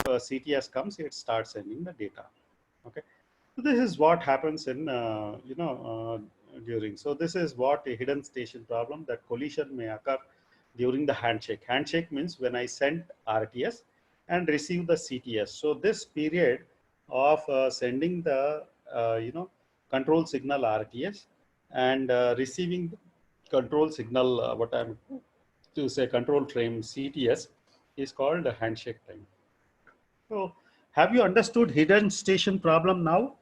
CTS comes, it starts sending the data. Okay. So this is what happens in, during. So this is what a hidden station problem, that collision may occur during the handshake. Handshake means when I send RTS and receive the CTS. So this period of sending the, control signal RTS and receiving control signal, what I'm to say control frame CTS, is called a handshake time. So have you understood hidden station problem now?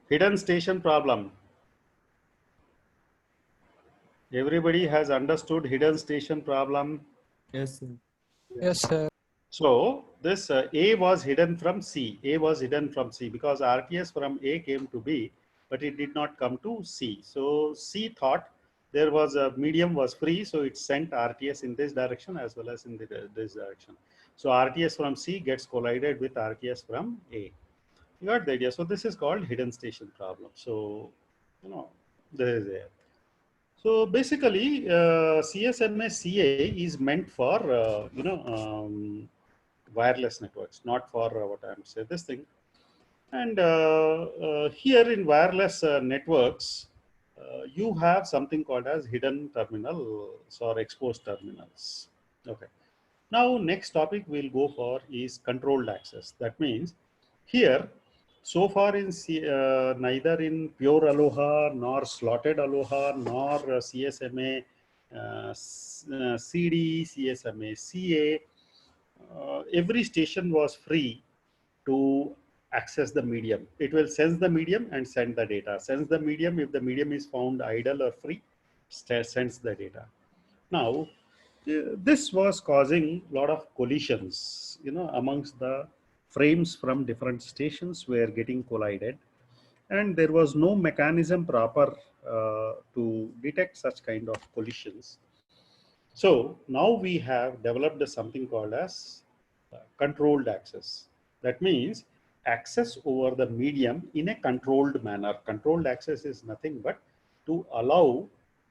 Hidden station problem. Everybody has understood hidden station problem. Yes, sir. Yes, sir. So this A was hidden from C. A was hidden from C because RTS from A came to B, but it did not come to C. So C thought there was a medium was free, so it sent RTS in this direction as well as in this direction. So RTS from C gets collided with RTS from A. You got the idea? So this is called hidden station problem. So, this is there. So basically, CSMA CA is meant for wireless networks, not for what I'm saying this thing. And here in wireless networks, you have something called as hidden terminals or exposed terminals. Okay. Now, next topic we'll go for is controlled access. That means here, so far in neither in pure Aloha nor slotted Aloha nor CSMA, CD, CSMA, CA, every station was free to access the medium. It will sense the medium and send the data. Sense the medium, if the medium is found idle or free, sends the data. Now, this was causing a lot of collisions, amongst the frames from different stations were getting collided, and there was no mechanism proper to detect such kind of collisions. So now we have developed something called as controlled access. That means access over the medium in a controlled manner. Controlled access is nothing but to allow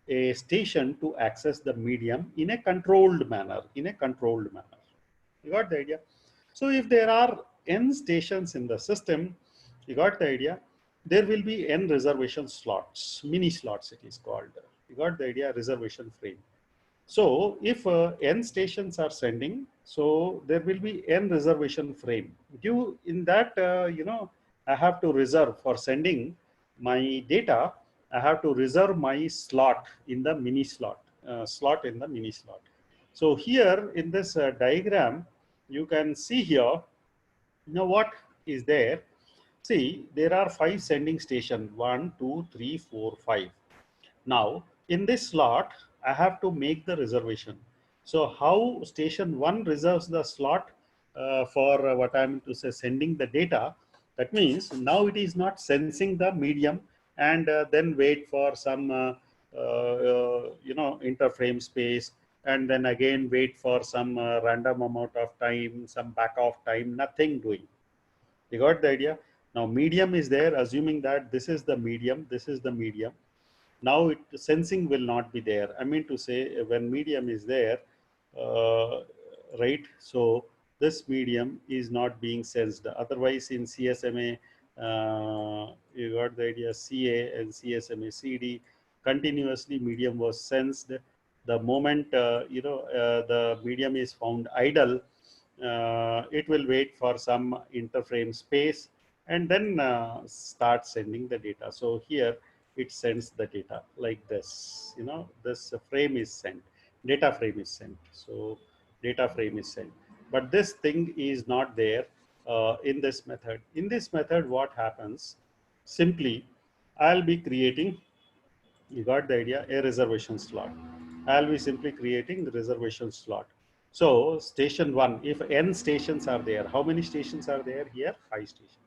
a station to access the medium in a controlled manner, You got the idea? So if there are n stations in the system, you got the idea? There will be n reservation slots, mini slots it is called. You got the idea? Reservation frame. So if n stations are sending, so there will be n reservation frame. Due in that, I have to reserve for sending my data. I have to reserve my slot in the mini slot, So here in this diagram, you can see here. Now what is there? See, there are 5 sending stations: 1, 2, 3, 4, 5. Now, in this slot, I have to make the reservation. So, how station 1 reserves the slot for what I'm to say sending the data? That means now it is not sensing the medium and then wait for some interframe space, and then again wait for some random amount of time, some back off time, nothing doing. You got the idea? Now medium is there, assuming that this is the medium, now sensing will not be there. I mean to say, when medium is there, uh, right? So this medium is not being sensed. Otherwise, in CSMA, you got the idea. CA and CSMA CD, continuously medium was sensed. The moment the medium is found idle, it will wait for some interframe space and then start sending the data. So here it sends the data like this. This frame is sent, data frame is sent. So data frame is sent, but this thing is not there in this method. In this method, what happens? Simply, I'll be creating. You got the idea? A reservation slot. I'll be simply creating the reservation slot. So station 1, if n stations are there, how many stations are there here? 5 stations.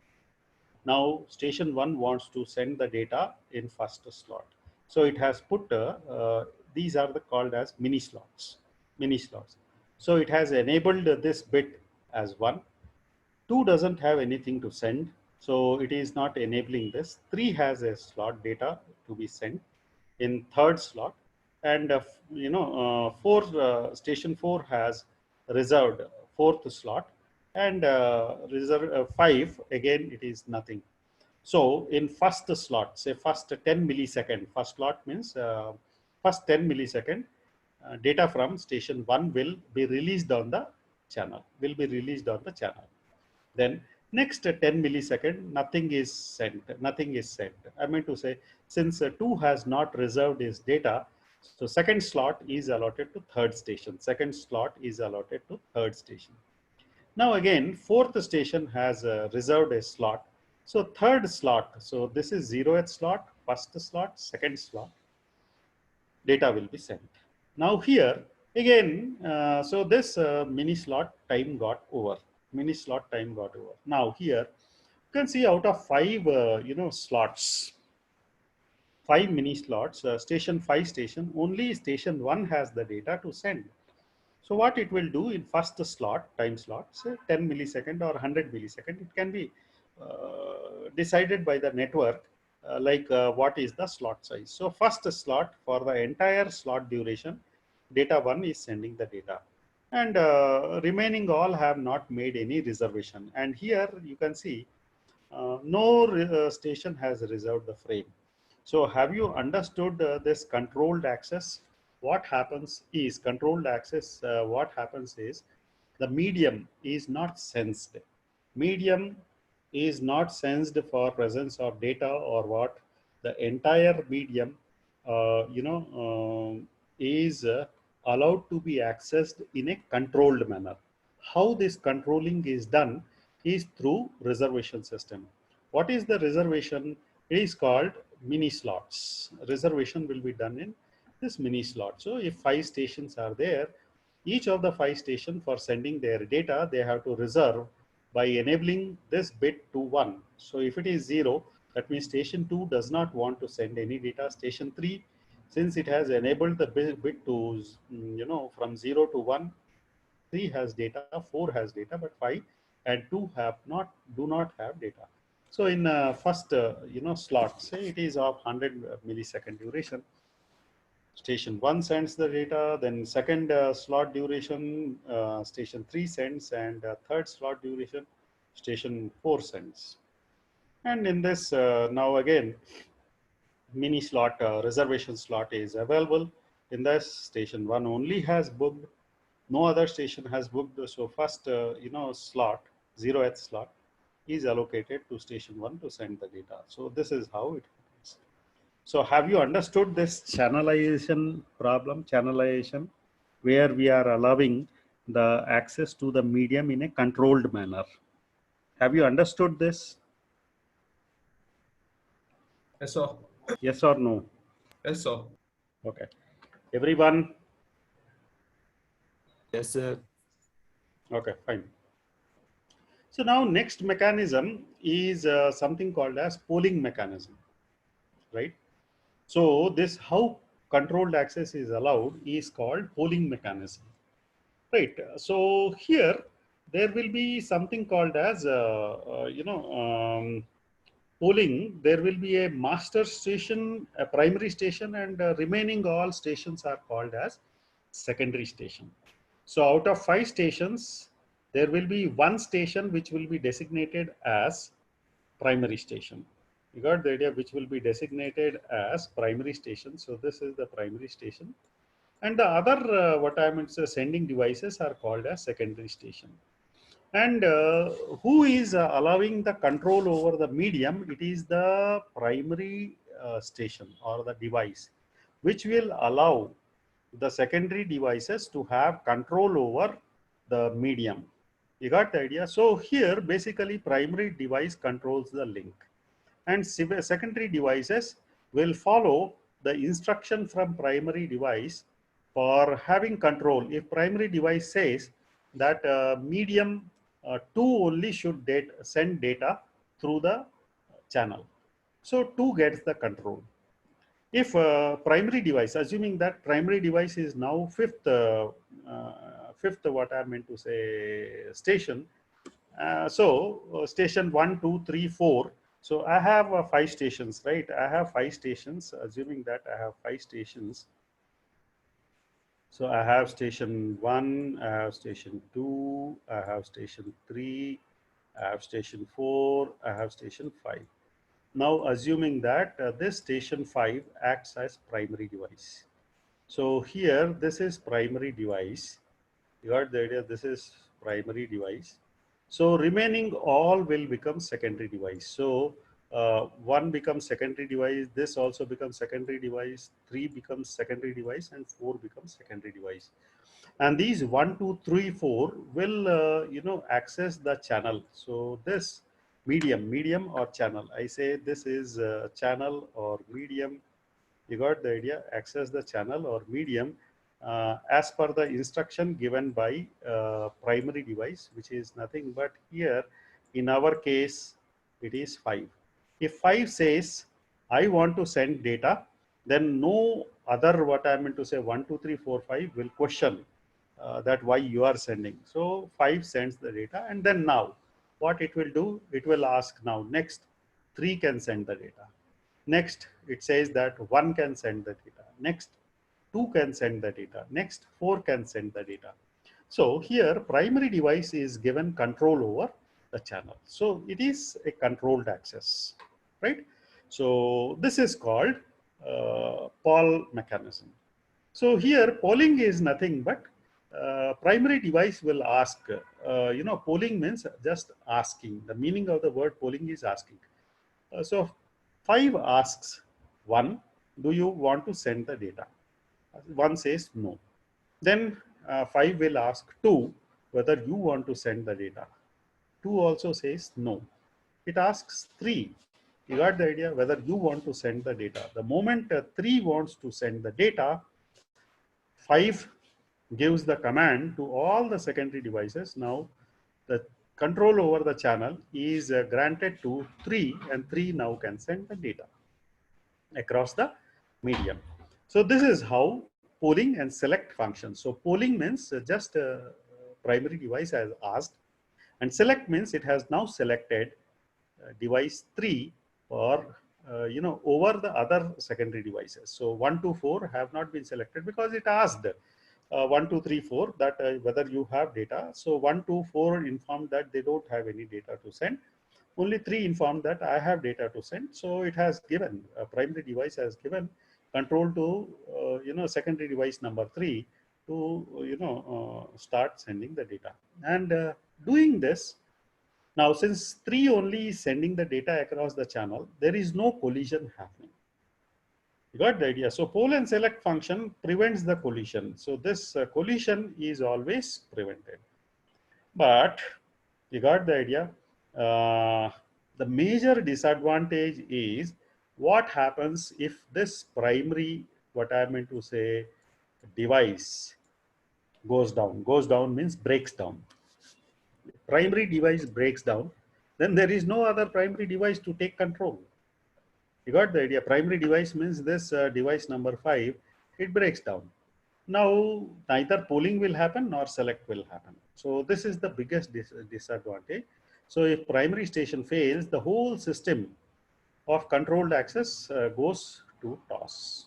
Now station 1 wants to send the data in first slot. So it has put, these are called as mini slots. So it has enabled this bit as 1. 2 doesn't have anything to send. So it is not enabling this. 3 has a slot data to be sent in third slot. and station 4 has reserved fourth slot, and reserve 5 again it is nothing. So in first slot, say first 10 millisecond, first slot means first 10 millisecond, data from station 1 will be released on the channel, Then next 10 millisecond, nothing is sent. I mean to say, since 2 has not reserved its data, so second slot is allotted to third station. Now again, fourth station has reserved a slot. So third slot, so this is 0th slot, first slot, second slot, data will be sent. Now here again, so this mini slot time got over. Now here you can see out of 5, slots, 5 mini slots, station 5 station, only station 1 has the data to send. So what it will do in first slot, time slot, say 10 millisecond or 100 millisecond, it can be decided by the network, what is the slot size. So first slot, for the entire slot duration, data 1 is sending the data, and remaining all have not made any reservation. And here you can see no station has reserved the frame. So have you understood this controlled access? What happens is controlled access, what happens is the medium is not sensed. Medium is not sensed for presence of data or what. The entire medium, is allowed to be accessed in a controlled manner. How this controlling is done is through reservation system. What is the reservation? It is called mini slots. Reservation will be done in this mini slot. So if 5 stations are there, each of the 5 stations, for sending their data, they have to reserve by enabling this bit to 1. So if it is 0, that means station 2 does not want to send any data. Station 3, since it has enabled the bit to, from 0 to 1, 3 has data, 4 has data, but 5 and 2 do not have data. So in first slot, say it is of 100 millisecond duration, station 1 sends the data, then second slot duration, station 3 sends, and third slot duration, station 4 sends. And in this, now again, mini slot, reservation slot is available. In this, station 1 only has booked, no other station has booked. So first, slot, 0th slot, is allocated to station 1 to send the data. So this is how it happens. So have you understood this channelization problem, where we are allowing the access to the medium in a controlled manner? Have you understood this? Yes, sir. Yes or no? Yes, sir. Okay. Everyone? Yes, sir. Okay, fine. So now next mechanism is something called as polling mechanism, right? So this, how controlled access is allowed, is called polling mechanism, right? So here there will be something called as polling. There will be a master station, a primary station, and remaining all stations are called as secondary station. So out of 5 stations, there will be 1 station which will be designated as primary station. You got the idea, which will be designated as primary station. So this is the primary station. And the other, what I meant, sending devices are called as secondary station. And who is allowing the control over the medium? It is the primary station or the device, which will allow the secondary devices to have control over the medium. You got the idea? So here basically primary device controls the link, and secondary devices will follow the instruction from primary device for having control. If primary device says that medium 2 only should send data through the channel, so 2 gets the control. If primary device, assuming that primary device is now fifth, what I meant to say, station. Station 1, 2, 3, 4. So I have 5 stations, right? I have 5 stations. Assuming that I have 5 stations, So I have station 1, I have station 2, I have station 3, I have station 4, I have station 5. Now assuming that this station 5 acts as primary device. So here this is primary device. You got the idea? This is primary device. So remaining all will become secondary device. So one becomes secondary device. This also becomes secondary device. 3 becomes secondary device, and 4 becomes secondary device. And these 1, 2, 3, 4 will access the channel. So this medium or channel. I say this is channel or medium. You got the idea? Access the channel or medium as per the instruction given by primary device, which is nothing but here in our case it is 5. If 5 says I want to send data, then no other, what I meant to say, 1, 2, 3, 4, 5 will question that why you are sending. So 5 sends the data, and then now what it will do, it will ask now next 3 can send the data. Next, it says that 1 can send the data. Next, 2 can send the data. Next, 4 can send the data. So here, primary device is given control over the channel. So it is a controlled access, right? So this is called poll mechanism. So here, polling is nothing but primary device will ask. Polling means just asking. The meaning of the word polling is asking. So 5 asks 1, do you want to send the data? 1 says no. Then 5 will ask 2 whether you want to send the data. 2 also says no. It asks 3. You got the idea, whether you want to send the data. The moment 3 wants to send the data, 5 gives the command to all the secondary devices. Now the control over the channel is granted to 3, and 3 now can send the data across the medium. So this is how polling and select functions. So polling means just primary device has asked, and select means it has now selected device 3 or over the other secondary devices. So 1 to 4 have not been selected because it asked 1, 2, 3, 4 that whether you have data. So 1, 2, 4 informed that they don't have any data to send. Only 3 informed that I have data to send. So it has given, primary device has given control to secondary device number 3 to start sending the data. And doing this, now since 3 only is sending the data across the channel, there is no collision happening. You got the idea? So poll and select function prevents the collision. So this collision is always prevented. But you got the idea? The major disadvantage is what happens if this primary, what I meant to say, device goes down. Goes down means breaks down. Primary device breaks down, then there is no other primary device to take control. You got the idea? Primary device means this device number 5, it breaks down. Now, neither polling will happen nor select will happen. So this is the biggest disadvantage. So if primary station fails, the whole system of controlled access goes to toss.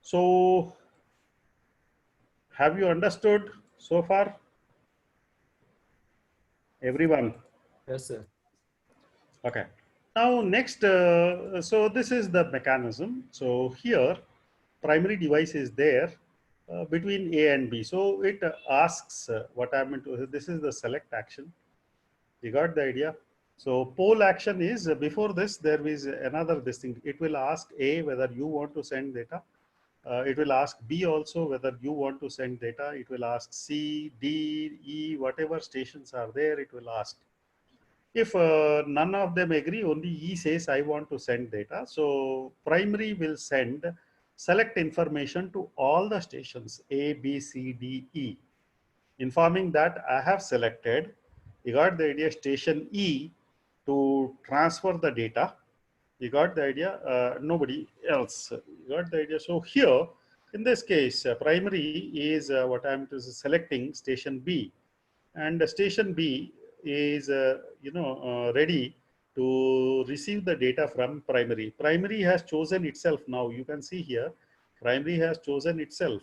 So have you understood so far, everyone? Yes, sir. Okay. Now next, so this is the mechanism. So here, primary device is there between A and B. So it asks what I meant to. This is the select action. You got the idea. So poll action is before this there is another this thing. It will ask A whether you want to send data. It will ask B also whether you want to send data. It will ask C, D, E, whatever stations are there. It will ask. If none of them agree, only E says I want to send data. So primary will send select information to all the stations A, B, C, D, E, informing that I have selected, you got the idea, station E to transfer the data. You got the idea? Nobody else. You got the idea? So here, in this case, primary is what I'm selecting station B, and station B is ready to receive the data from primary. Primary has chosen itself. Now you can see here Primary has chosen itself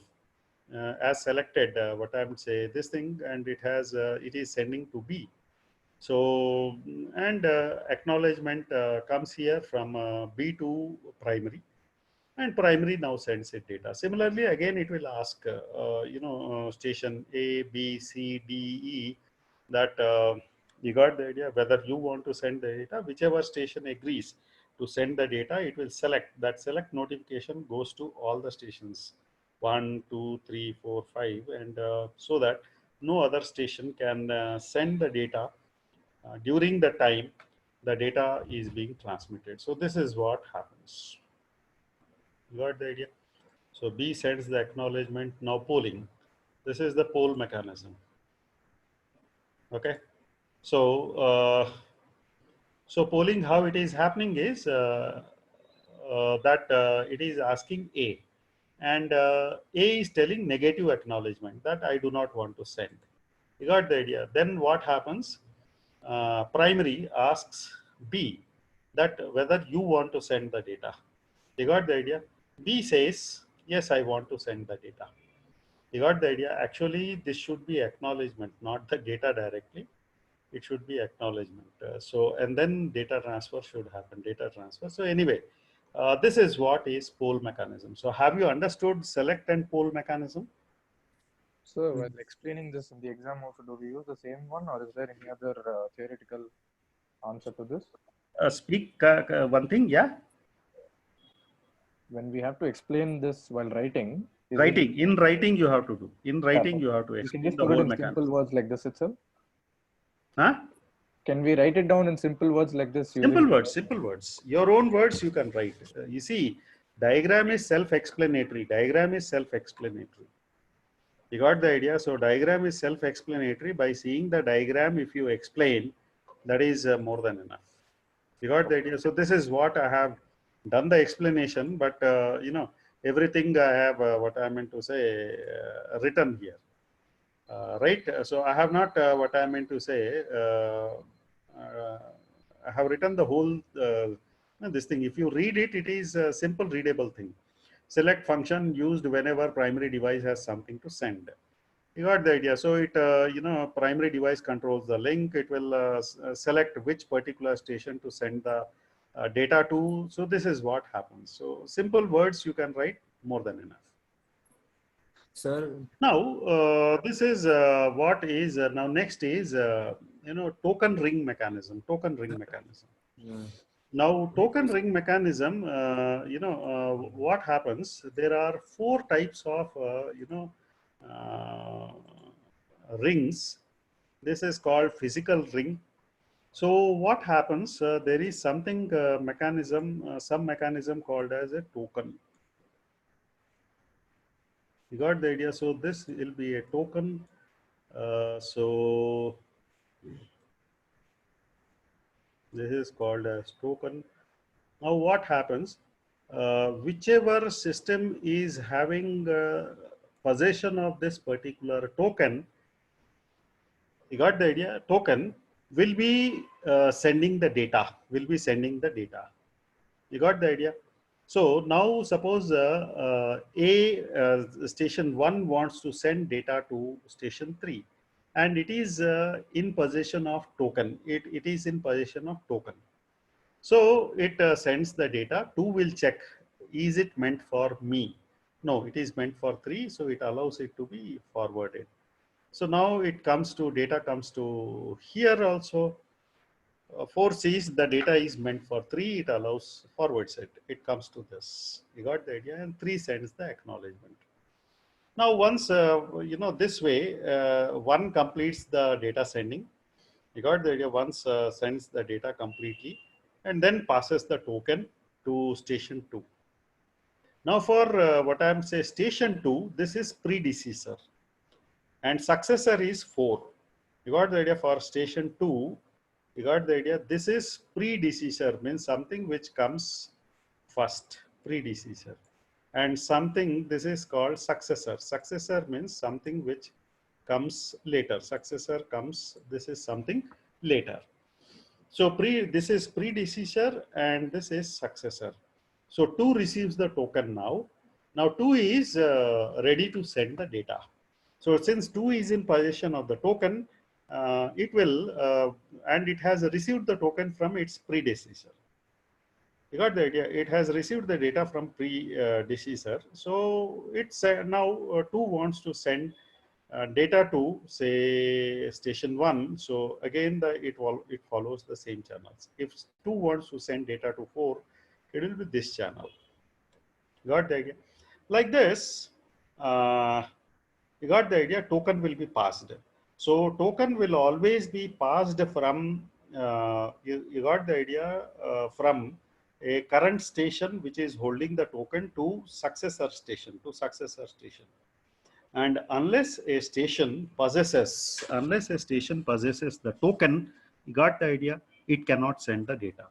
as selected what I would say this thing, and it is sending to B. So and acknowledgement comes here from B to primary, and primary now sends it data. Similarly, again it will ask station A, B, C, D, E, that you got the idea, whether you want to send the data. Whichever station agrees to send the data, it will select. That select notification goes to all the stations 1, 2, 3, 4, 5, and so that no other station can send the data during the time the data is being transmitted. So this is what happens. You got the idea? So B sends the acknowledgement. Now polling. This is the poll mechanism. Okay. So polling, how it is happening is that it is asking A, and A is telling negative acknowledgement that I do not want to send. You got the idea? Then what happens? Primary asks B that whether you want to send the data. You got the idea? B says, yes, I want to send the data. You got the idea? Actually, this should be acknowledgement, not the data directly. It should be acknowledgement. And then data transfer should happen, data transfer. So anyway, this is what is poll mechanism. So have you understood select and poll mechanism? So while explaining this in the exam also, do we use the same one, or is there any other theoretical answer to this? Speak one thing, yeah. When we have to explain this while writing, in writing you have to do. In writing you have to explain you can just the put it whole in mechanism. simple words like this itself. Huh? Can we write it down in simple words like this? Simple words. Your own words you can write. You see, diagram is self-explanatory. You got the idea? So diagram is self-explanatory. By seeing the diagram, if you explain, that is more than enough. You got the idea? So this is what I have done the explanation, but everything I have what I meant to say written here. Right? So I have not what I meant to say. I have written the whole this thing. If you read it, it is a simple readable thing. Select function used whenever primary device has something to send. You got the idea. So it primary device controls the link. It will select which particular station to send the data to. So this is what happens. So simple words you can write, more than enough. Sir. Now this is what is now next is token ring mechanism. Yeah. Now token ring mechanism, what happens? There are 4 types of rings. This is called physical ring. So what happens? There is something some mechanism called as a token. You got the idea? So this will be a token. So this is called as token. Now what happens? Whichever system is having possession of this particular token, you got the idea? Token will be sending the data. You got the idea? So now suppose station 1 wants to send data to station 3, and it is in possession of token. It is in possession of token. So it sends the data. 2 will check, is it meant for me? No, it is meant for 3. So it allows it to be forwarded. So now it comes to data comes to here also. 4 sees the data is meant for 3, it allows forwards it. It comes to this. You got the idea? And 3 sends the acknowledgement. Now once this way 1 completes the data sending. You got the idea? Once sends the data completely and then passes the token to station 2. Now for what I am saying, station 2, this is predecessor and successor is 4. You got the idea? For station 2, you got the idea? This is predecessor, means something which comes first, predecessor. And something, this is called successor. Successor means something which comes later. Successor comes, this is something later. So this is predecessor and this is successor. So 2 receives the token now. Now 2 is ready to send the data. So since 2 is in possession of the token, it will, and it has received the token from its predecessor. You got the idea? It has received the data from predecessor. So it's now 2 wants to send data to say station 1. So again, it follows the same channels. If 2 wants to send data to 4, it will be this channel. Got the idea? Like this, you got the idea? Token will be passed. So token will always be passed from, you got the idea, from a current station which is holding the token to successor station, And unless a station possesses the token, you got the idea, it cannot send the data.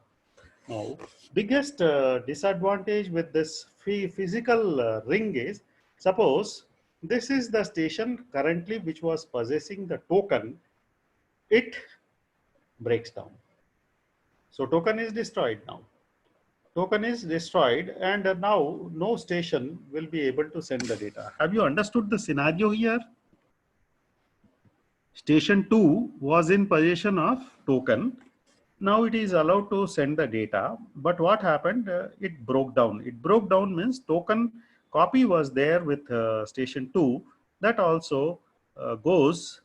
Now, biggest disadvantage with this physical ring is, suppose this is the station currently which was possessing the token, it breaks down. So token is destroyed now. Token is destroyed, and now no station will be able to send the data. Have you understood the scenario here? Station 2 was in possession of token. Now it is allowed to send the data, but what happened? It broke down. It broke down means token copy was there with station 2. That also goes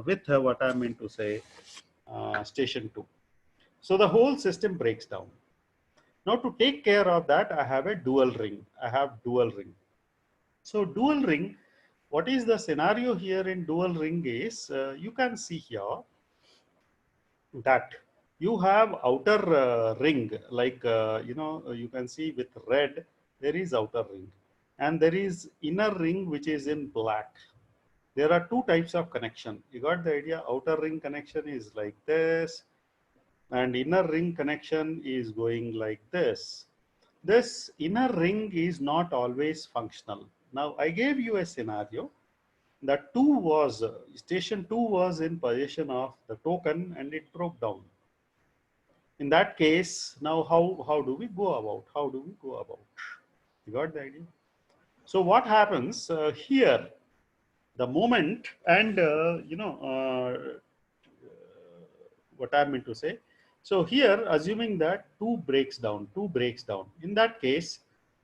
with what I mean to say, station 2. So the whole system breaks down. Now to take care of that, I have a dual ring. So dual ring, what is the scenario here in dual ring is, you can see here that you have outer ring, like, you can see with red, there is outer ring. And there is inner ring which is in black. There are two types of connection. You got the idea? Outer ring connection is like this. And inner ring connection is going like this. This inner ring is not always functional. Now, I gave you a scenario that station 2 was in possession of the token and it broke down. In that case, now how do we go about? You got the idea? So what happens here, the moment, and what I meant to say. So here, assuming that 2 breaks down. In that case,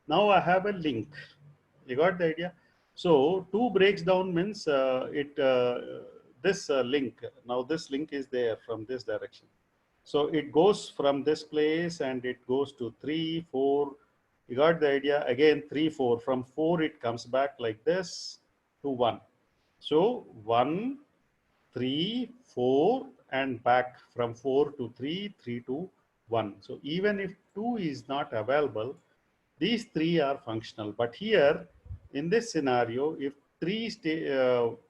now I have a link. You got the idea? So 2 breaks down means this link. Now this link is there from this direction. So it goes from this place and it goes to 3, 4. You got the idea? Again 3, 4. From 4 it comes back like this to 1. So 1, 3, 4, and back from 4 to 3, 3 to 1. So even if 2 is not available, these 3 are functional. But here in this scenario, if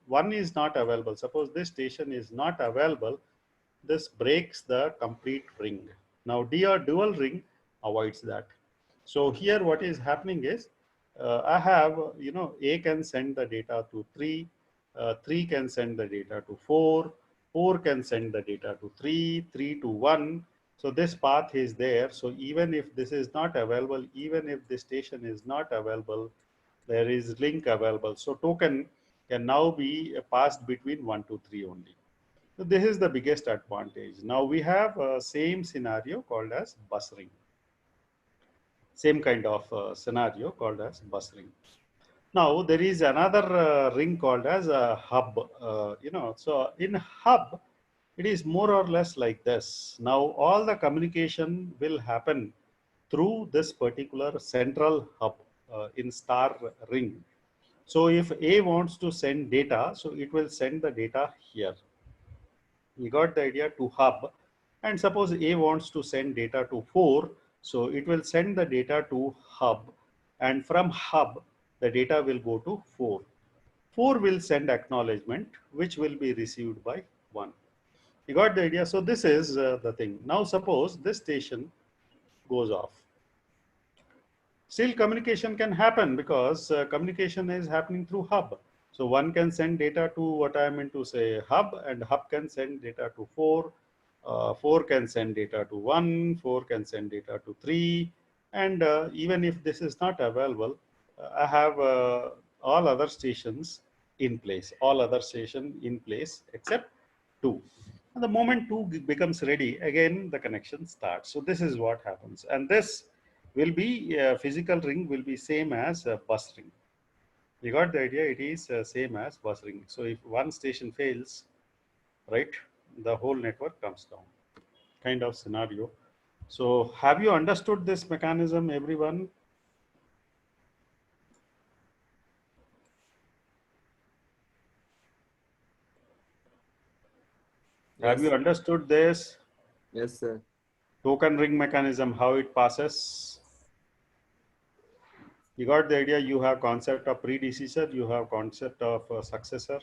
1 is not available, suppose this station is not available, this breaks the complete ring. Now dual ring avoids that. So here what is happening is, I have, A can send the data to 3, 3 can send the data to 4, 4 can send the data to 3, 3 to 1. So this path is there. So even if this is not available, even if this station is not available, there is link available. So token can now be passed between 1 to 3 only. So this is the biggest advantage. Now we have a same scenario called as bus ring. Same kind of scenario called as bus ring. Now there is another ring called as a hub. So in hub, it is more or less like this. Now all the communication will happen through this particular central hub in star ring. So if A wants to send data, so it will send the data here. You got the idea, to hub. And suppose A wants to send data to 4, so it will send the data to hub. And from hub, the data will go to 4. 4 will send acknowledgement, which will be received by 1. You got the idea? So this is the thing. Now suppose this station goes off. Still communication can happen because communication is happening through hub. So 1 can send data to what I meant to say hub, and hub can send data to 4. 4 can send data to 1, 4 can send data to 3. And even if this is not available, I have all other stations in place, all other station in place except 2. And the moment 2 becomes ready, again the connection starts. So this is what happens. And this will be, physical ring will be same as a bus ring. You got the idea? It is same as bus ring. So if one station fails, right, the whole network comes down, kind of scenario. So have you understood this mechanism, everyone? Have Yes. you understood this Yes, sir. token ring mechanism, how it passes? You got the idea? You have concept of predecessor, you have concept of successor,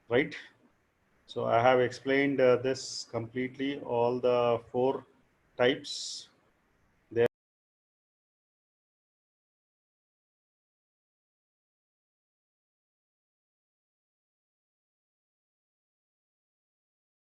right? So I have explained this completely, all the 4 types.